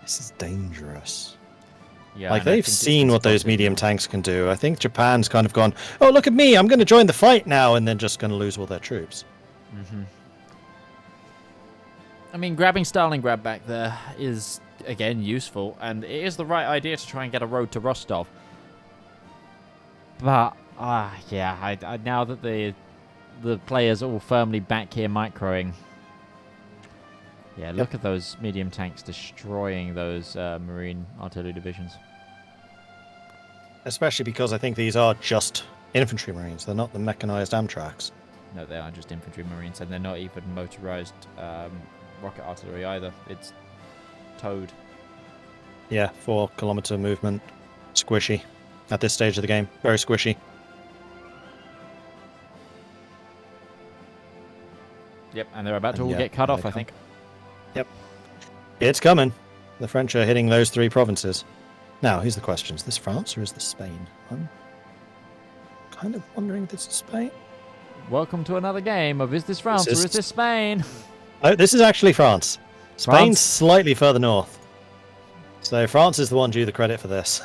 This is dangerous. Yeah, like, they've seen what those medium tanks can do. I think Japan's kind of gone, oh, look at me, I'm going to join the fight now, and then just going to lose all their troops. I mean, grabbing Stalingrad back there is, again, useful, and it is the right idea to try and get a road to Rostov. But, yeah, I now that the players are all firmly back here microing. Yeah, look at those medium tanks destroying those marine artillery divisions. Especially because I think these are just infantry marines. They're not the mechanized Amtraks. No, they are just infantry marines, and they're not even motorized rocket artillery either. It's towed. Yeah, 4-kilometer movement. Squishy. At this stage of the game. Very squishy. Yep, and they're about to all get cut off, I think. Yep. It's coming. The French are hitting those 3 provinces. Now, here's the question. Is this France or is this Spain? I'm kind of wondering if this is Spain. Welcome to another game of Is this France or is this Spain? Oh, this is actually France. Spain's slightly further north. So France is the one due the credit for this.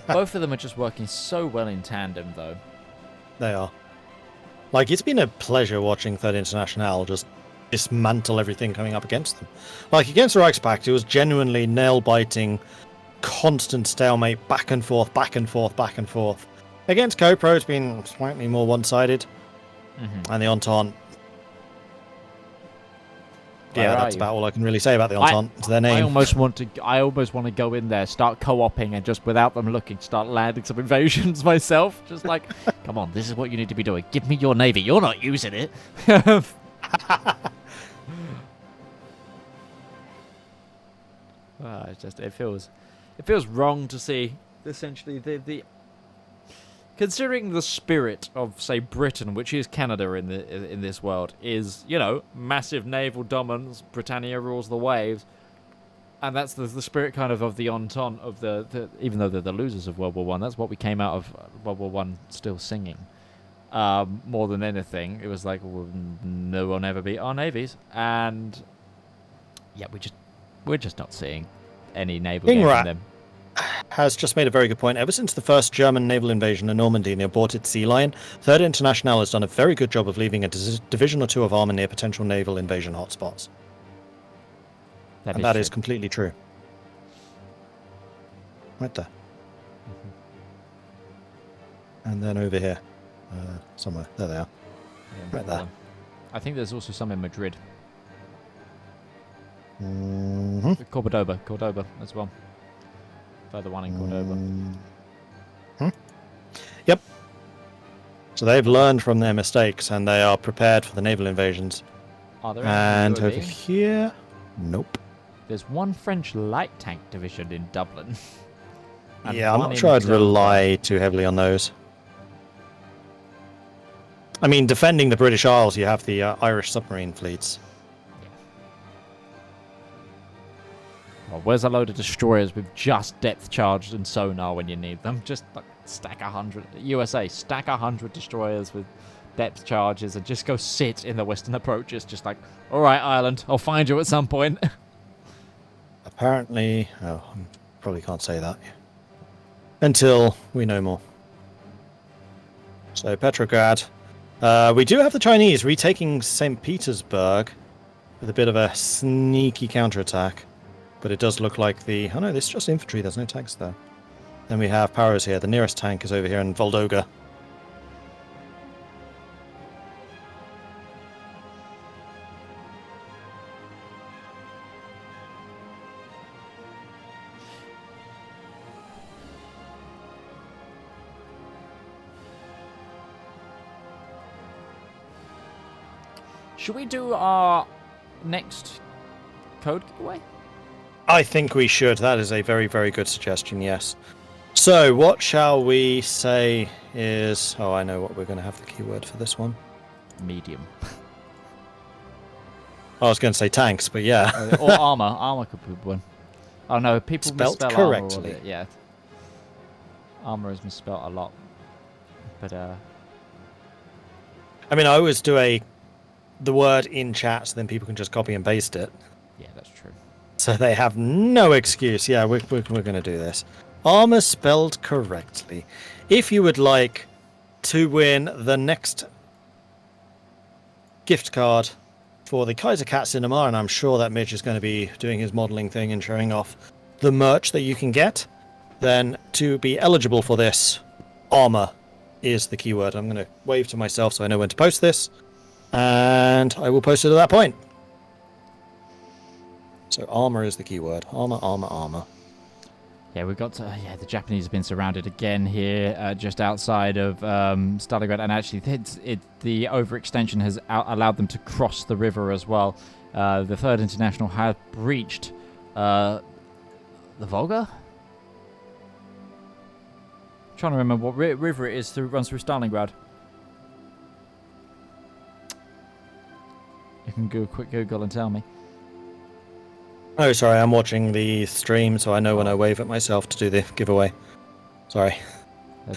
Both of them are just working so well in tandem, though. They are. Like, it's been a pleasure watching Third International just dismantle everything coming up against them. Like, against the Reichspakt, it was genuinely nail-biting, constant stalemate, back and forth, back and forth, back and forth. Against CoPro, it's been slightly more one-sided. And the Entente... Yeah, that's about all I can really say about the Entente. It's their name. I almost want to go in there, start co-oping, and just without them looking, start landing some invasions myself. Just like, come on, this is what you need to be doing. Give me your navy. You're not using it. It feels wrong to see essentially the considering the spirit of, say, Britain, which is Canada in this world, is, you know, massive naval dominance, Britannia rules the waves, and that's the spirit kind of the Entente, of the even though they're the losers of World War One, that's what we came out of World War One still singing. More than anything, it was like, well, no one ever beat our navies, and yeah, we're just not seeing any naval game from them. Has just made a very good point. Ever since the first German naval invasion of Normandy and the aborted Sea Lion, Third International has done a very good job of leaving a division or 2 of armor near potential naval invasion hotspots. That is completely true. Right there. And then over here. Somewhere. There they are. Yeah, right there. I think there's also some in Madrid. Cordoba as well. Further one in Cordoba. Yep. So they've learned from their mistakes and they are prepared for the naval invasions. Are there and over here, nope. There's one French light tank division in Dublin. Yeah, I'm not sure I'd rely too heavily on those. I mean, defending the British Isles, you have the Irish submarine fleets. Well, where's a load of destroyers with just depth charge and sonar when you need them? Just like stack 100. USA, stack 100 destroyers with depth charges and just go sit in the western approaches. Just like, all right, Ireland, I'll find you at some point. Apparently, I probably can't say that until we know more. So Petrograd. We do have the Chinese retaking St. Petersburg with a bit of a sneaky counterattack. But it does look like the... Oh no, this is just infantry, there's no tanks there. Then we have Paros here. The nearest tank is over here in Voldoga. Should we do our next code giveaway? I think we should. That is a very, very good suggestion, yes. So, what shall we say is... Oh, I know what we're going to have the keyword for this one. Medium. I was going to say tanks, but yeah. Or armor. Armor could be one. Oh no, people Spelt misspell correctly. armor. Yeah. Armor is misspelled a lot. But, I mean, I always do the word in chat so then people can just copy and paste it. yeah, that's true. So they have no excuse. Yeah, we're going to do this. Armor spelled correctly. If you would like to win the next gift card for the Kaiser Cat Cinema, and I'm sure that Midge is going to be doing his modeling thing and showing off the merch that you can get, then to be eligible for this, armor is the keyword. I'm going to wave to myself so I know when to post this, and I will post it at that point. So armor is the keyword. Armor, armor, armor. Yeah, we've got to, the Japanese have been surrounded again here, just outside of Stalingrad, and actually the overextension has allowed them to cross the river as well. The Third International have breached the Volga? I'm trying to remember what river it is runs through Stalingrad. You can do a quick Google and tell me. Oh, sorry, I'm watching the stream, so I know when I wave at myself to do the giveaway. Sorry.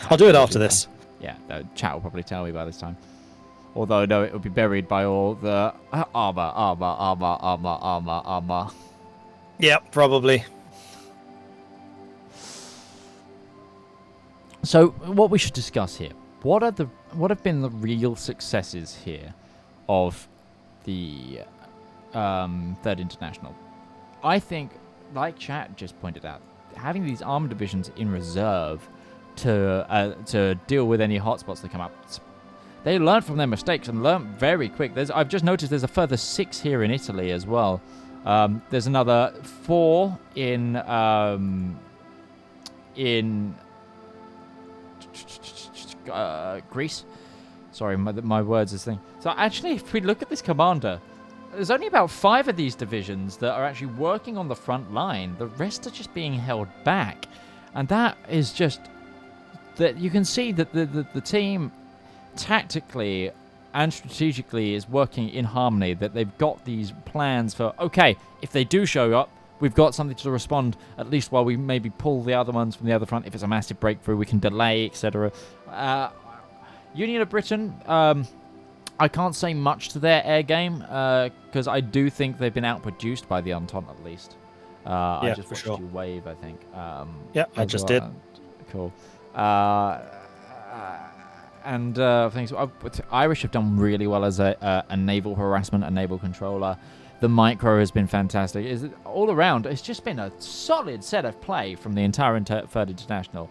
I'll do it after this. Yeah, the chat will probably tell me by this time. Although, no, it will be buried by all the armor. Yep, probably. So, what we should discuss here. What have been the real successes here of the Third International? I think, like chat just pointed out, having these armor divisions in reserve to deal with any hotspots that come up, they learned from their mistakes and learned very quick. I've just noticed there's a further 6 here in Italy as well. There's another 4 in Greece. Sorry, my words is thing. So actually, if we look at this commander, there's only about 5 of these divisions that are actually working on the front line. The rest are just being held back. And that is just... that you can see that the team tactically and strategically is working in harmony, that they've got these plans for, okay, if they do show up, we've got something to respond, at least while we maybe pull the other ones from the other front. If it's a massive breakthrough, we can delay, etc. Union of Britain... I can't say much to their air game, because I do think they've been outproduced by the Entente at least. I just watched you wave, I think. I just did. Cool. Things. Irish have done really well as a naval harassment, a naval controller. The micro has been fantastic. All around, it's just been a solid set of play from the entire Third International.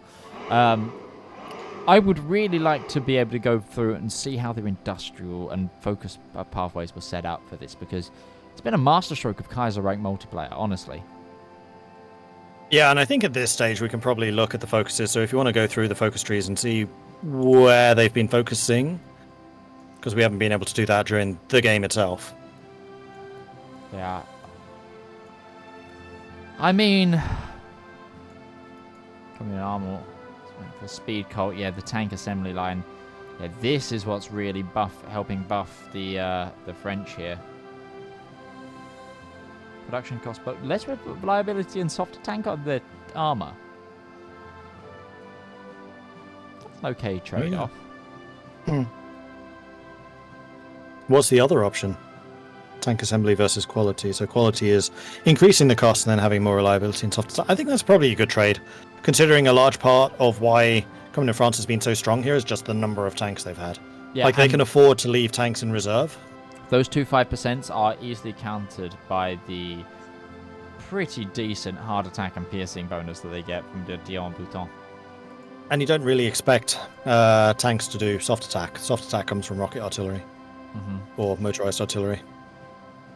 I would really like to be able to go through and see how their industrial and focus pathways were set up for this, because it's been a masterstroke of Kaiserreich multiplayer, honestly. Yeah, and I think at this stage we can probably look at the focuses. So if you want to go through the focus trees and see where they've been focusing, because we haven't been able to do that during the game itself. Yeah. I mean... coming in armor... for speed cult, yeah, the tank assembly line. Yeah, this is what's really helping buff the French here. Production cost, but less reliability and softer tank on the armor. That's an okay trade-off. What's the other option? Tank assembly versus quality. So quality is increasing the cost and then having more reliability and softer. I think that's probably a good trade, considering a large part of why Coming to France has been so strong here is just the number of tanks they've had. Yeah, like they can afford to leave tanks in reserve. Those 2 5% are easily countered by the pretty decent hard attack and piercing bonus that they get from the Dion Bouton. And you don't really expect tanks to do soft attack. Soft attack comes from rocket artillery or motorized artillery.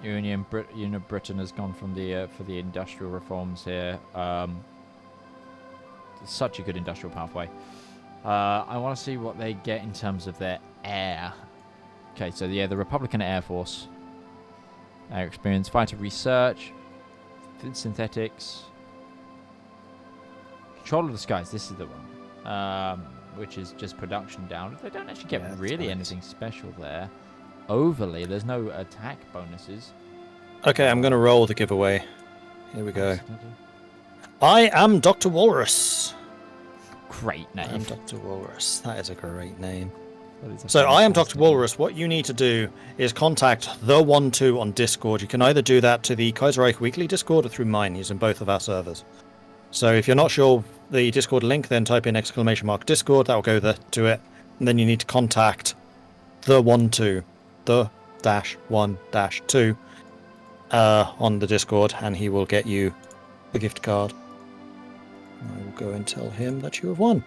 Union of Britain has gone from for the industrial reforms here. Such a good industrial pathway. I want to see what they get in terms of their air. Okay, so yeah, the Republican Air Force. Air experience, fighter research, synthetics, control of the skies. This is the one, which is just production down. They don't actually get anything special there. Overly, there's no attack bonuses. Okay, I'm going to roll the giveaway. Here we go. I am Dr. Walrus. Great name. I'm Dr. Walrus. That is a great name. That is a So I am fantastic Dr. Walrus. What you need to do is contact the 12 on Discord. You can either do that to the Kaiserreich Weekly Discord or through mine, using both of our servers. So if you're not sure the Discord link, then type in !Discord. That will go to it. And then you need to contact the 12, the -1-2 on the Discord, and he will get you a gift card. I will go and tell him that you have won.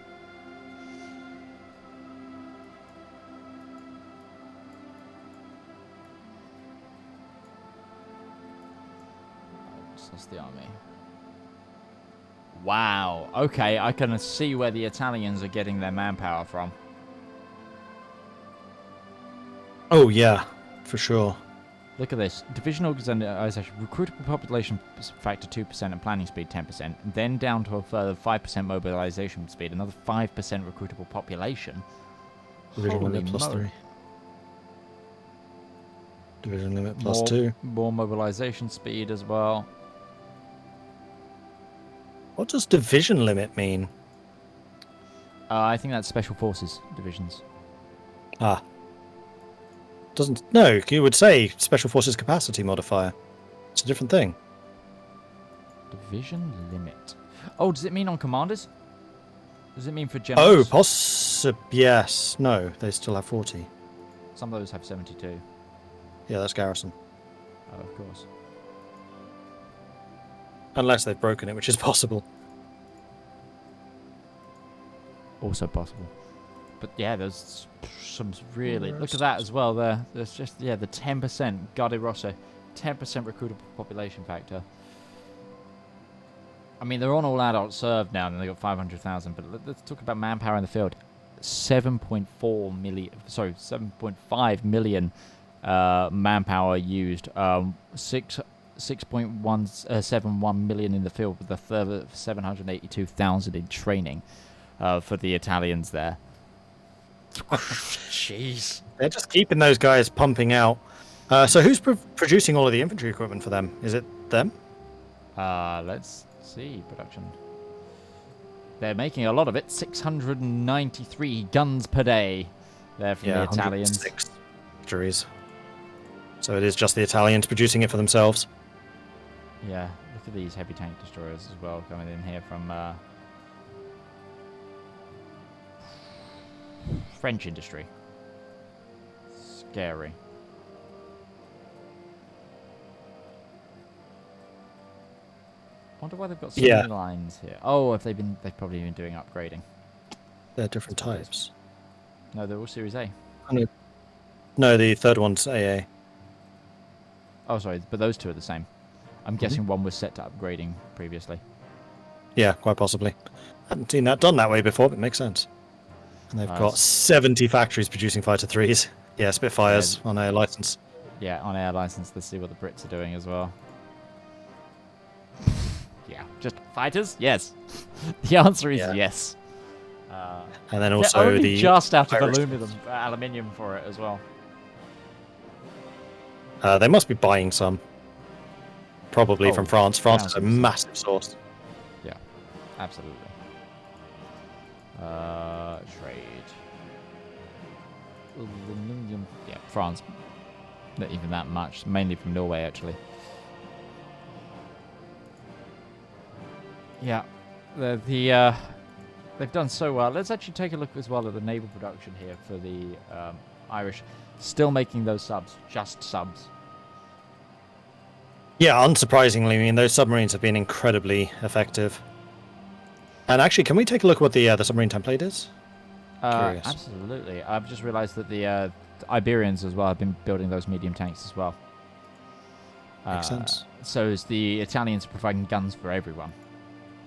That's the army. Wow. Okay, I can see where the Italians are getting their manpower from. Oh yeah, for sure. Look at this. Division organization, recruitable population factor 2% and planning speed 10%, then down to a further 5% mobilization speed, another 5% recruitable population. Division Holy limit plus mo- 3. Division limit plus 2. More mobilization speed as well. What does division limit mean? I think that's special forces divisions. Ah. Doesn't... No, you would say Special Forces capacity modifier. It's a different thing. Division limit. Oh, does it mean on commanders? Does it mean for Oh, generals? yes. No, they still have 40. Some of those have 72. Yeah, that's garrison. Oh, of course. Unless they've broken it, which is possible. Also possible. But yeah, there's some really... Look at that as well there. There's just, yeah, the 10% Garde Rosse. 10% recruitable population factor. I mean, they're on all adults served now, and they've got 500,000. But let's talk about manpower in the field. 7.4 million... Sorry, 7.5 million manpower used. 6.171 million in the field, with a further 782,000 in training for the Italians there. Jeez. They're just keeping those guys pumping out. So who's producing all of the infantry equipment for them? Is it them? Let's see. Production. They're making a lot of it. 693 guns per day. There from the Italians. 106 victories. So it is just the Italians producing it for themselves. Yeah, look at these heavy tank destroyers as well coming in here from French industry. Scary. Wonder why they've got so many lines here. Oh, they've probably been doing upgrading. They're different types. No, they're all Series A. No, the third one's AA. Oh, sorry, but those two are the same. I'm guessing one was set to upgrading previously. Yeah, quite possibly. Haven't seen that done that way before, but it makes sense. And they've got 70 factories producing fighter 3s. Yeah, Spitfires on air license. Yeah, on air license. Let's see what the Brits are doing as well. Yeah, just fighters? Yes. The answer is yes. And then also they're only the just out of Irish aluminium for it as well. they must be buying some. Probably from France. France is a massive source. Yeah, absolutely. Trade. Aluminium. Yeah, France. Not even that much. Mainly from Norway, actually. Yeah, they've done so well. Let's actually take a look as well at the naval production here for the Irish. Still making those subs, just subs. Yeah, unsurprisingly, I mean, those submarines have been incredibly effective. And actually, can we take a look at what the submarine template is? Curious. Absolutely. I've just realized that the Iberians as well have been building those medium tanks as well. Makes sense. So is the Italians providing guns for everyone.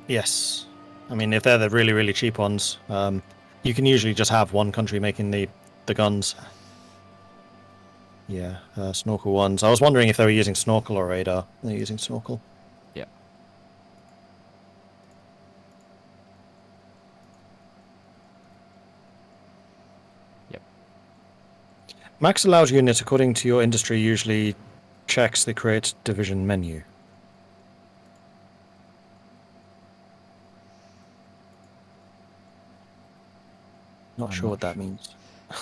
Yes. I mean, if they're the really, really cheap ones, you can usually just have one country making the guns. Yeah, snorkel ones. I was wondering if they were using snorkel or radar. They're using snorkel. Yeah. Yep. Max allowed unit, according to your industry, usually checks the create division menu. Not sure what that means.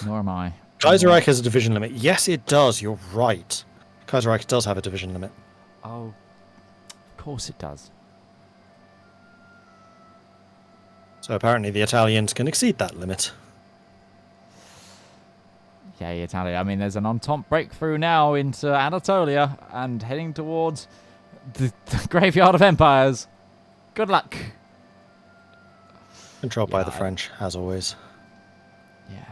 Nor am I. Kaiserreich has a division limit. Yes, it does. You're right. Kaiserreich does have a division limit. Oh, of course it does. So apparently the Italians can exceed that limit. Yeah, Italy. I mean, there's an Entente breakthrough now into Anatolia and heading towards the graveyard of empires. Good luck. Controlled by the French, as always. Yeah.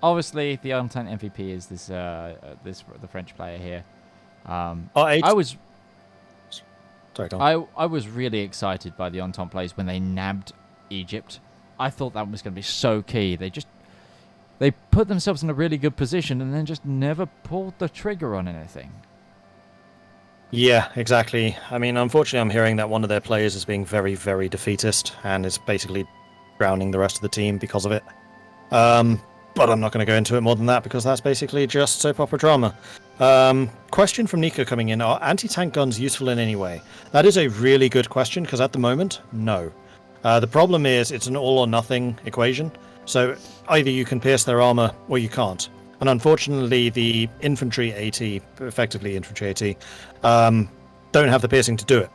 Obviously, the Entente MVP is the French player here. I was. Sorry, Tom. I was really excited by the Entente plays when they nabbed Egypt. I thought that was going to be so key. They put themselves in a really good position and then just never pulled the trigger on anything. Yeah, exactly. I mean, unfortunately, I'm hearing that one of their players is being very, very defeatist and is basically drowning the rest of the team because of it. But I'm not going to go into it more than that because that's basically just soap opera drama. Question from Nico coming in. Are anti-tank guns useful in any way? That is a really good question because at the moment, no. The problem is it's an all or nothing equation. So either you can pierce their armor or you can't. And unfortunately, the infantry AT, effectively infantry AT, don't have the piercing to do it.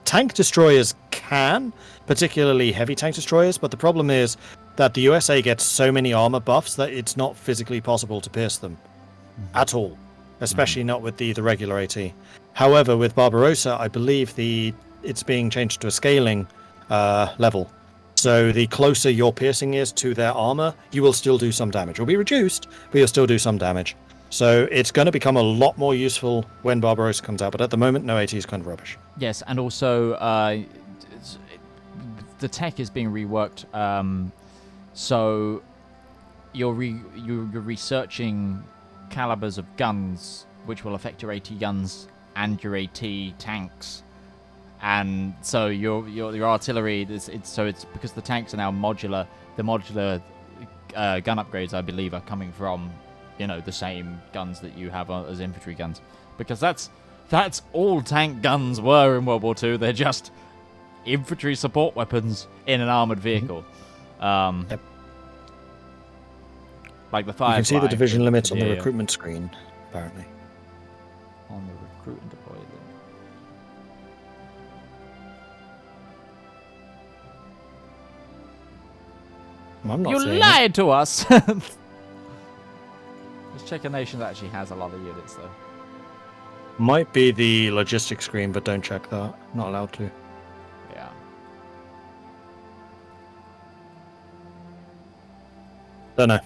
Tank destroyers can, particularly heavy tank destroyers, but the problem is that the USA gets so many armor buffs that it's not physically possible to pierce them at all, especially not with the regular AT. However, with Barbarossa, I believe it's being changed to a scaling level. So the closer your piercing is to their armor, you will still do some damage. It will be reduced, but you'll still do some damage. So it's going to become a lot more useful when Barbarossa comes out, but at the moment, no AT is kind of rubbish. Yes, and also the tech is being reworked, so you're researching calibers of guns, which will affect your AT guns and your AT tanks. And so your artillery, it's because the tanks are now modular. The modular gun upgrades, I believe, are coming from the same guns that you have as infantry guns, because that's all tank guns were in World War II. They're just infantry support weapons in an armored vehicle. Yep. Like the Firefly. You can see the division limits on the recruitment screen, apparently. On the recruit and deploy link. I'm not You seeing lied to us! This Checker Nation actually has a lot of units, though. Might be the logistics screen, but don't check that. Not allowed to. Yeah. Don't know.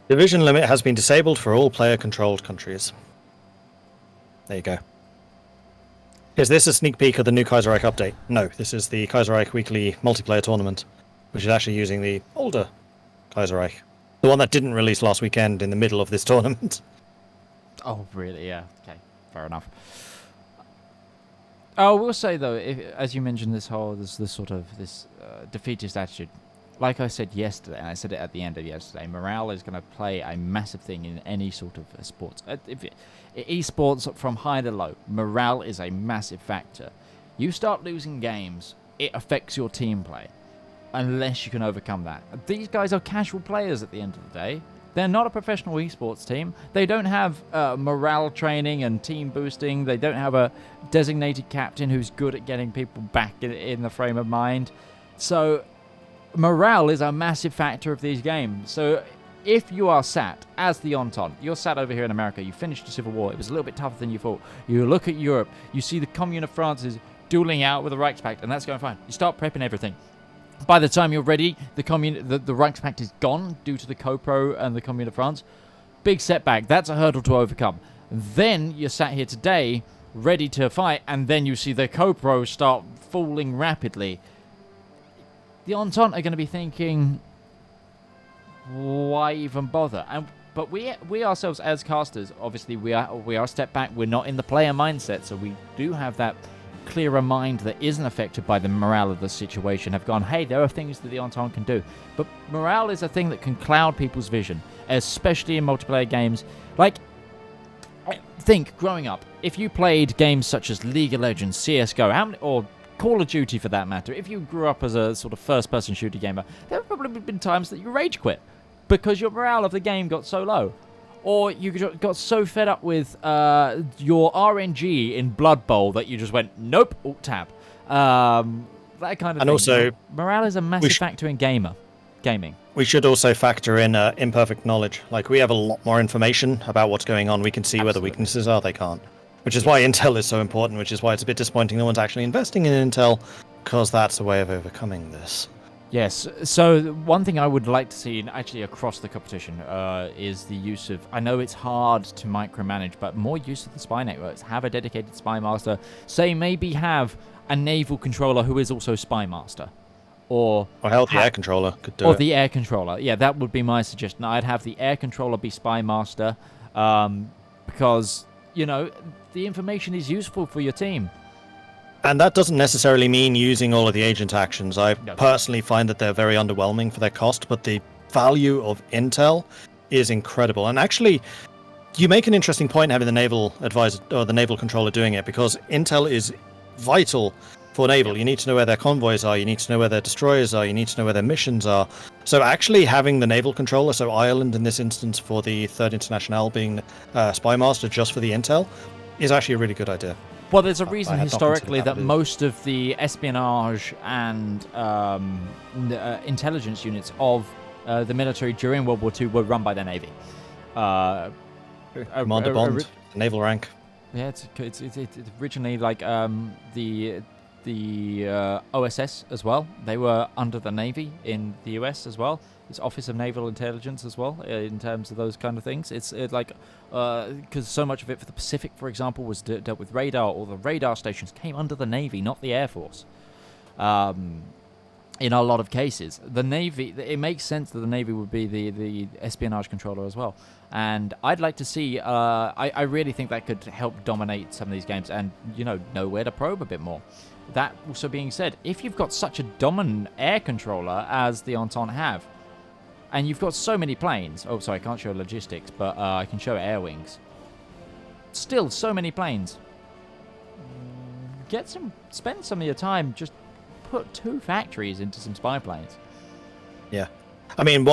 Division limit has been disabled for all player-controlled countries. There you go. Is this a sneak peek of the new Kaiserreich update? No, this is the Kaiserreich Weekly multiplayer tournament, which is actually using the older Kaiserreich. The one that didn't release last weekend in the middle of this tournament. Oh, really? Yeah. Okay. Fair enough. I will say, though, as you mentioned, this defeatist attitude. Like I said yesterday, and I said it at the end of yesterday, morale is going to play a massive thing in any sort of sports. Esports, from high to low, morale is a massive factor. You start losing games, it affects your team play, unless you can overcome that. These guys are casual players at the end of the day. They're not a professional esports team. They don't have morale training and team boosting. They don't have a designated captain who's good at getting people back in the frame of mind. So morale is a massive factor of these games. So if you are sat as the Entente, you're sat over here in America, you finished the Civil War, it was a little bit tougher than you thought. You look at Europe, you see the Commune of France is dueling out with the Reichspakt, and that's going fine. You start prepping everything. By the time you're ready, the Reichspakt is gone due to the CoPro and the Commune of France. Big setback. That's a hurdle to overcome. Then you're sat here today, ready to fight, and then you see the CoPro start falling rapidly. The Entente are going to be thinking, why even bother? But we ourselves as casters, obviously we are a step back. We're not in the player mindset, so we do have that clearer mind that isn't affected by the morale of the situation. Have gone, hey, there are things that the Entente can do. But morale is a thing that can cloud people's vision, especially in multiplayer games. Like, think, growing up, if you played games such as League of Legends, CSGO, or Call of Duty for that matter, if you grew up as a sort of first-person shooter gamer, there have probably been times that you rage quit because your morale of the game got so low. Or you got so fed up with your RNG in Blood Bowl that you just went, nope, alt-tab. That kind of thing. Also, morale is a massive factor in gaming. We should also factor in imperfect knowledge. Like, we have a lot more information about what's going on. We can see where the weaknesses are. They can't. Which is why Intel is so important, which is why it's a bit disappointing no one's actually investing in Intel, because that's a way of overcoming this. Yes. So one thing I would like to see, actually across the competition, is the use of... I know it's hard to micromanage, but more use of the spy networks. Have a dedicated spy master. Say maybe have a naval controller who is also spy master. Or hell, the air controller could do it. Or the air controller. Yeah, that would be my suggestion. I'd have the air controller be spy master, because, you know, the information is useful for your team. And that doesn't necessarily mean using all of the agent actions. I personally find that they're very underwhelming for their cost, but the value of intel is incredible. And actually, you make an interesting point having the naval advisor or the naval controller doing it, because intel is vital for naval. You need to know where their convoys are, you need to know where their destroyers are, you need to know where their missions are. So actually having the naval controller, so Ireland in this instance for the Third International being spy master just for the intel, is actually a really good idea. Well, there's a reason historically that most of the espionage and intelligence units of the military during World War II were run by the Navy. Commander Bond, naval rank. Yeah, it's originally like the OSS as well. They were under the Navy in the US as well. It's Office of Naval Intelligence as well, in terms of those kind of things. It's like, because so much of it for the Pacific, for example, was dealt with radar, or the radar stations came under the Navy, not the Air Force. In a lot of cases, the Navy, it makes sense that the Navy would be the espionage controller as well. And I'd like to see, I really think that could help dominate some of these games and, you know where to probe a bit more. That also being said, if you've got such a dominant air controller as the Entente have, and you've got so many planes... Oh, sorry, I can't show logistics, but I can show air wings. Still, so many planes. Spend some of your time, just put 2 factories into some spy planes. Yeah. I mean,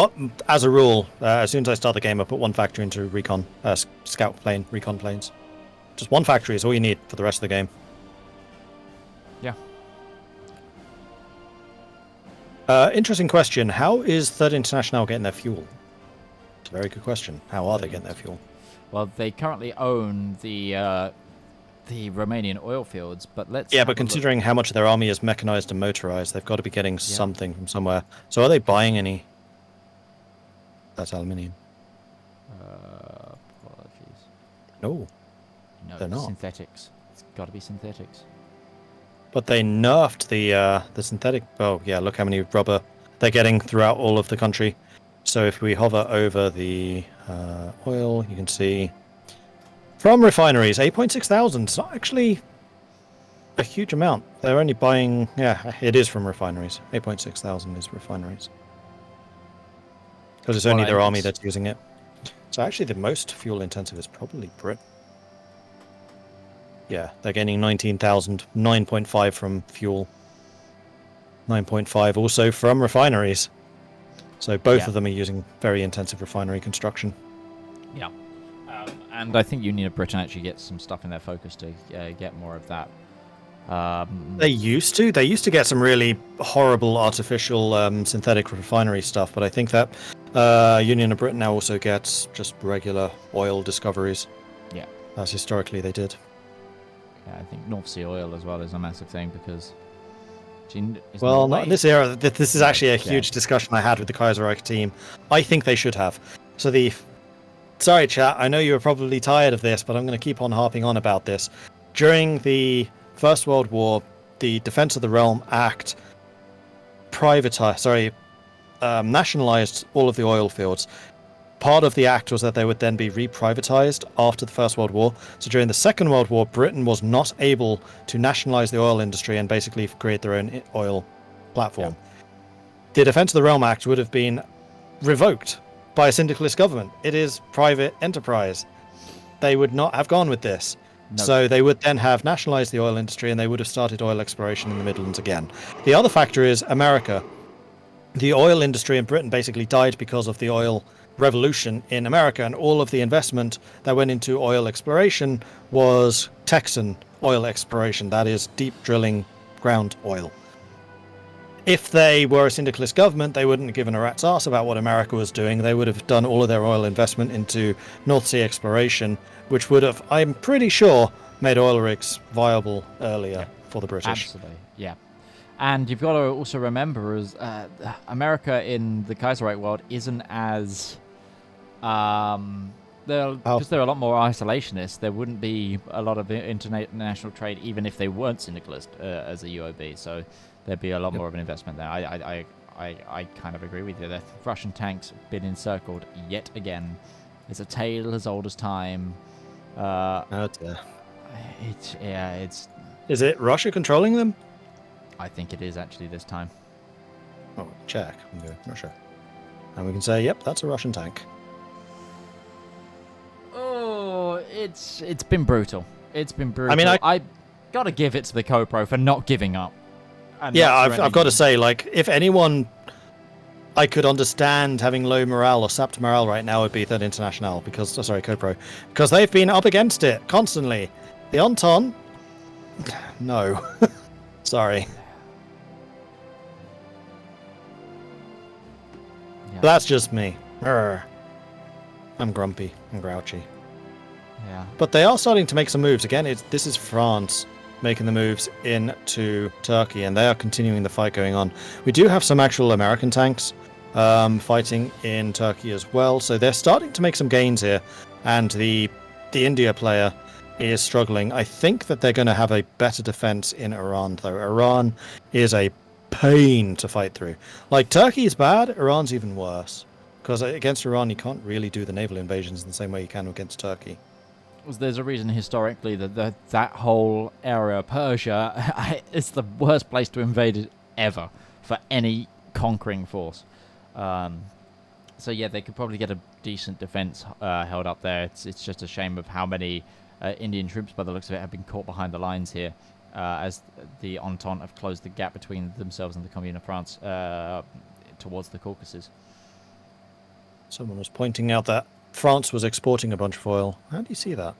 as a rule, as soon as I start the game, I put 1 factory into recon, scout plane, recon planes. Just 1 factory is all you need for the rest of the game. Yeah. Interesting question. How is Third International getting their fuel? It's a very good question. How are they getting their fuel? Well, they currently own the Romanian oil fields, but let's... Yeah, but considering how much of their army is mechanized and motorized, they've got to be getting something from somewhere. So are they buying any? That's aluminium. Apologies. No, they're not. Synthetics. It's got to be synthetics. But they nerfed the synthetic... Oh, yeah, look how many rubber they're getting throughout all of the country. So if we hover over the oil, you can see... From refineries, 8.6 thousand. It's not actually a huge amount. They're only buying... Yeah, it is from refineries. 8.6 thousand is refineries. Because it's only their army that's using it. So actually the most fuel intensive is probably Britain. Yeah, they're getting 19,000, 9.5 from fuel, 9.5 also from refineries. So both of them are using very intensive refinery construction. Yeah, and I think Union of Britain actually gets some stuff in their focus to get more of that. They used to get some really horrible artificial synthetic refinery stuff, but I think that Union of Britain now also gets just regular oil discoveries. Yeah, as historically they did. I think North Sea oil as well is a massive thing because... Well, not in this era. This is actually a huge discussion I had with the Kaiserreich team. I think they should have. So Sorry, chat, I know you're probably tired of this, but I'm going to keep on harping on about this. During the First World War, the Defense of the Realm Act nationalized all of the oil fields. Part of the act was that they would then be reprivatized after the First World War. So during the Second World War, Britain was not able to nationalize the oil industry and basically create their own oil platform. Yeah. The Defense of the Realm Act would have been revoked by a syndicalist government. It is private enterprise. They would not have gone with this. No. So they would then have nationalized the oil industry and they would have started oil exploration in the Midlands again. The other factor is America. The oil industry in Britain basically died because of the oil revolution in America, and all of the investment that went into oil exploration was Texan oil exploration, that is, deep drilling ground oil. If they were a syndicalist government, they wouldn't have given a rat's ass about what America was doing. They would have done all of their oil investment into North Sea exploration, which would have, I'm pretty sure, made oil rigs viable earlier for the British. Absolutely, yeah. And you've got to also remember, as America in the Kaiserreich world isn't as because they're a lot more isolationist. There wouldn't be a lot of international trade, even if they weren't syndicalist as a UOB. So there'd be a lot more of an investment there. I kind of agree with you. The Russian tanks have been encircled yet again. It's a tale as old as time. Oh dear. It's. Is it Russia controlling them? I think it is actually this time. Oh, check. Okay, Russia. And we can say, yep, that's a Russian tank. Oh, it's been brutal. It's been brutal. I mean, I gotta give it to the CoPro for not giving up. Yeah, I've got to say, like, if anyone I could understand having low morale or sapped morale right now would be Third International, because, CoPro, because they've been up against it constantly. The Entente, no. Sorry. Yeah. That's just me. Urgh. I'm grumpy and grouchy. Yeah. But they are starting to make some moves. Again, this is France making the moves into Turkey, and they are continuing the fight going on. We do have some actual American tanks fighting in Turkey as well, so they're starting to make some gains here. And the India player is struggling. I think that they're going to have a better defense in Iran, though. Iran is a pain to fight through. Like, Turkey is bad, Iran's even worse. Because against Iran, you can't really do the naval invasions in the same way you can against Turkey. There's a reason historically that whole area, Persia, is the worst place to invade it ever for any conquering force. So yeah, they could probably get a decent defense held up there. It's just a shame of how many Indian troops, by the looks of it, have been caught behind the lines here, as the Entente have closed the gap between themselves and the Commune of France towards the Caucasus. Someone was pointing out that France was exporting a bunch of oil. How do you see that?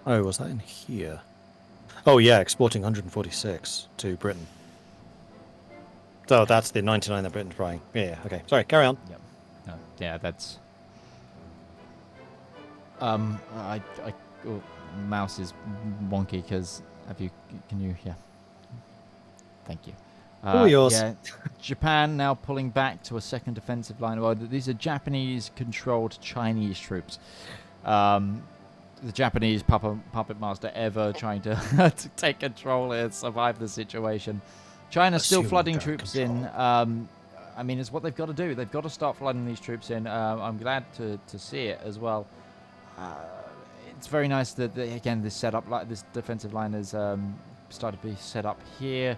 Oh, was that in here? Oh yeah, exporting 146 to Britain. So that's the 99 that Britain's buying. Yeah, okay. Sorry, carry on. Yep. No, yeah, that's. Mouse is wonky because can you? Yeah. Thank you. All yours. Yeah, Japan now pulling back to a second defensive line. Well, these are Japanese-controlled Chinese troops. The Japanese puppet master ever trying to, to take control and survive the situation. China's still flooding troops in. I mean, it's what they've got to do. They've got to start flooding these troops in. I'm glad to see it as well. It's very nice that, again, this setup, like this defensive line has started to be set up here.